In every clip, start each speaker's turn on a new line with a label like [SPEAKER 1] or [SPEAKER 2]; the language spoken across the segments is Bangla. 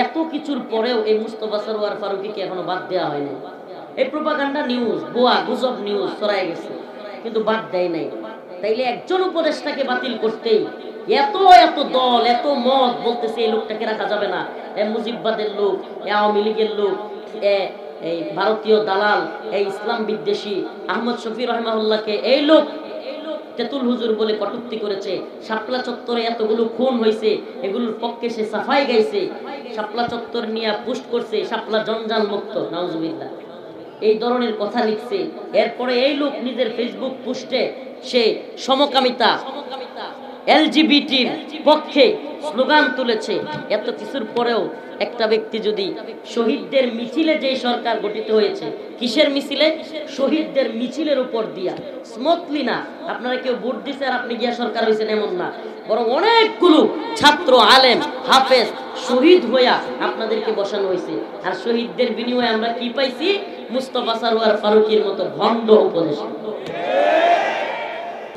[SPEAKER 1] এত কিছুর পরেও এই মুস্তাফা সরওয়ার ফারুকীকে এখনো বাদ দেওয়া হয়নি। এই প্রোপাগান্ডা নিউজ, ভুয়া গুজব নিউজ ছড়ায় গেছে, কিন্তু বাদ দেয় নাই। তাইলে একজন উপদেষ্টাকে বাতিল করতেই এত এত দল, এত মত বলতেছে এই লোকটাকে রাখা যাবে না, এ মুজিববাদের লোক, এ আওয়ামী লীগের লোক, এই ভারতীয় দালাল, এই ইসলাম বিদ্বেষী আহমদ শফি রহমাহুল্লাহকে এই লোক তেতুল হুজুর বলে কটূক্তি করেছে। শাপলা চত্বরে এতগুলো খুন হয়েছে, এগুলোর পক্ষে সে সাফাই গাইছে, শাপলা চত্বর নিয়ে পোস্ট করছে শাপলা জঞ্জাল মুক্ত, নাউজুবিল্লাহ, এই ধরনের কথা লিখছে। এরপরে এই লোক নিজের ফেসবুক পোস্টে সে সমকামিতা, এলজিবিটির পক্ষে স্লোগান তুলেছে। এত কিছুর পরেও একটা ব্যক্তি যদি শহীদদের মিছিলে, যে সরকার গঠিত হয়েছে কিসের মিছিলে? শহীদদের মিছিলের উপর দিয়া, স্মুথলি না আপনারা কেউ ভোট দিছে আর আপনি গিয়া সরকার হয়েছেন এমন না, বরং অনেকগুলো ছাত্র, আলেম, হাফেজ শহীদ হইয়া আপনাদেরকে বসানো হয়েছে। আর শহীদদের বিনিময়ে আমরা কি পাইছি? মুস্তাফা সরওয়ার ফারুকীর মতো ভণ্ড উপদেষ্টা।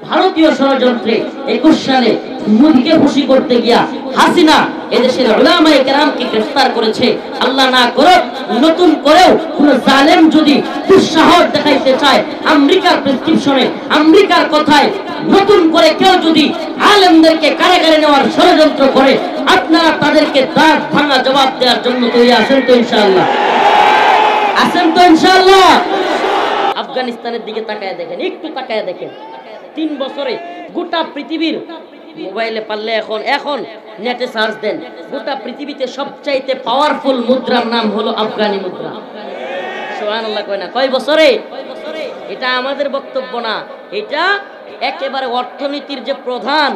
[SPEAKER 1] ভারতীয় ষড়যন্ত্রে 21 সালে মোদিকে খুশি করতে গিয়া হাসিনা এদেশের উলামায়ে কেরামকে গ্রেফতার করেছে। আল্লাহ না করুক নতুন করেও কোন জালেম যদি দুঃসাহস দেখাইতে চায়, আমেরিকার প্রেসক্রিপশনে, আমেরিকার কথায় নতুন করে কেউ যদি আলেমদেরকে কারাগারে নেওয়ার ষড়যন্ত্র করে, আপনারা তাদেরকে দাঁত ভাঙা জবাব দেওয়ার জন্য তৈরি আছেন তো ইনশাআল্লাহ? আছেন তো ইনশাআল্লাহ? আফগানিস্তানের দিকে তাকায় দেখেন, একটু তাকায় দেখেন, 3 বছরে গোটা পৃথিবীর, মোবাইলে পারলে এখন নেটে সার্চ দেন, গোটা পৃথিবীতে সবচাইতে পাওয়ারফুল মুদ্রার নাম হলো আফগানি মুদ্রা। সুবহানাল্লাহ কয় না? কয় বছরে? এটা আমাদের বক্তব্য না, এটা একেবারে অর্থনীতির যে প্রধান,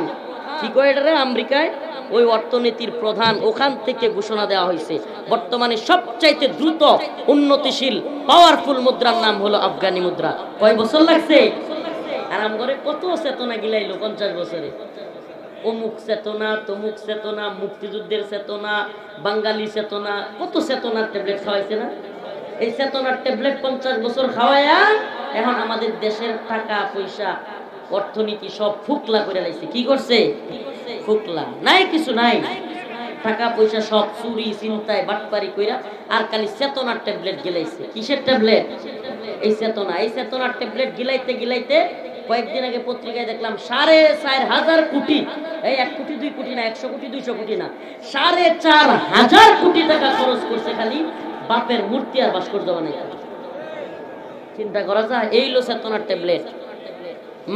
[SPEAKER 1] কি কয় এটা আমেরিকায়, ওই অর্থনীতির প্রধান, ওখান থেকে ঘোষণা দেওয়া হয়েছে বর্তমানে সবচাইতে দ্রুত উন্নতিশীল পাওয়ারফুল মুদ্রার নাম হলো আফগানি মুদ্রা। কয় বছর লাগছে? আরাম করে কত চেতনা গিলাইলো 50 বছরে, অমুক চেতনা, তমুক চেতনা, মুক্তিযুদ্ধের চেতনা, বাঙালি চেতনা, কত চেতনার ট্যাবলেট খাওয়াইছে না? এই চেতনার ট্যাবলেট 50 বছর খাওয়াইয়া এখন আমাদের দেশের টাকা পয়সা, অর্থনীতি সব ফুকলা করে লাইছে। কি করছে? ফুকলা, নাই কিছু নাই, টাকা পয়সা সব চুরি, চিন্তায়, বাটপারি কইরা আর খালি চেতনার ট্যাবলেট গিলাইছে। কিসের ট্যাবলেট? এই চেতনা। এই চেতনার ট্যাবলেট গিলাইতে গিলাইতে কয়েকদিন আগে পত্রিকায় দেখলাম 4,500 কোটি, এই 1 কোটি 2 কোটি না, 100 কোটি 200 কোটি না, 4,500 কোটি টাকা খরচ করছে খালি বাপের মূর্তি আর ভাস্কর্য বানাইতে। চিন্তা করা যায়? এই লো চেতনার ট্যাবলেট।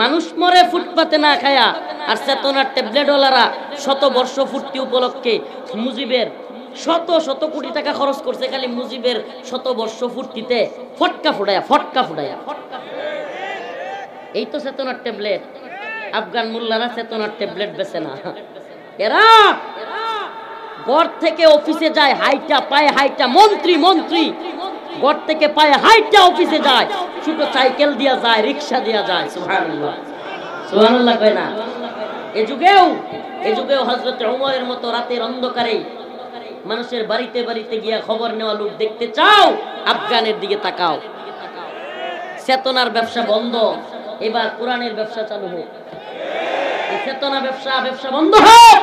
[SPEAKER 1] মানুষ মরে ফুটপাতে না খায়া, আর চেতনার ট্যাবলেটওয়ালারা 100 বর্ষ পূর্তি উপলক্ষে মুজিবের শত কোটি টাকা খরচ করছে খালি মুজিবের 100 বর্ষ পূর্তিতে ফটকা ফুটায়া। এই তো চেতনার ট্যাবলেট। আফগান মোল্লারা চেতনার ট্যাবলেট বেচে না, এরা ঘর থেকে অফিসে যায় হাইটা, পায়ে হাইটা, মন্ত্রী ঘর থেকে পায়ে হাইটা অফিসে যায়, ছোট সাইকেল দিয়া যায়, রিক্সা দিয়া যায়। সুবহানাল্লাহ, সুবহানাল্লাহ কয় না? এ যুগেও হযরত ওমরের মতো রাতের অন্ধকারে মানুষের বাড়িতে বাড়িতে গিয়া খবর নেওয়া লোক দেখতে চাও? আফগানের দিকে তাকাও। চেতনার ব্যবসা বন্ধ, এবার কোরআনের ব্যবসা চালু হোক। চেতনা ব্যবসা বন্ধ হোক,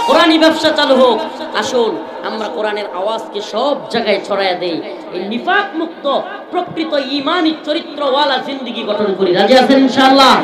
[SPEAKER 1] কোরআনী ব্যবসা চালু হোক। আসুন আমরা কোরআনের আওয়াজকে সব জায়গায় ছড়াইয়া দেই, এই নিফাক মুক্ত প্রকৃত ঈমানী চরিত্রওয়ালা জিন্দেগি গঠন করি। রাজি আছেন ইনশাআল্লাহ?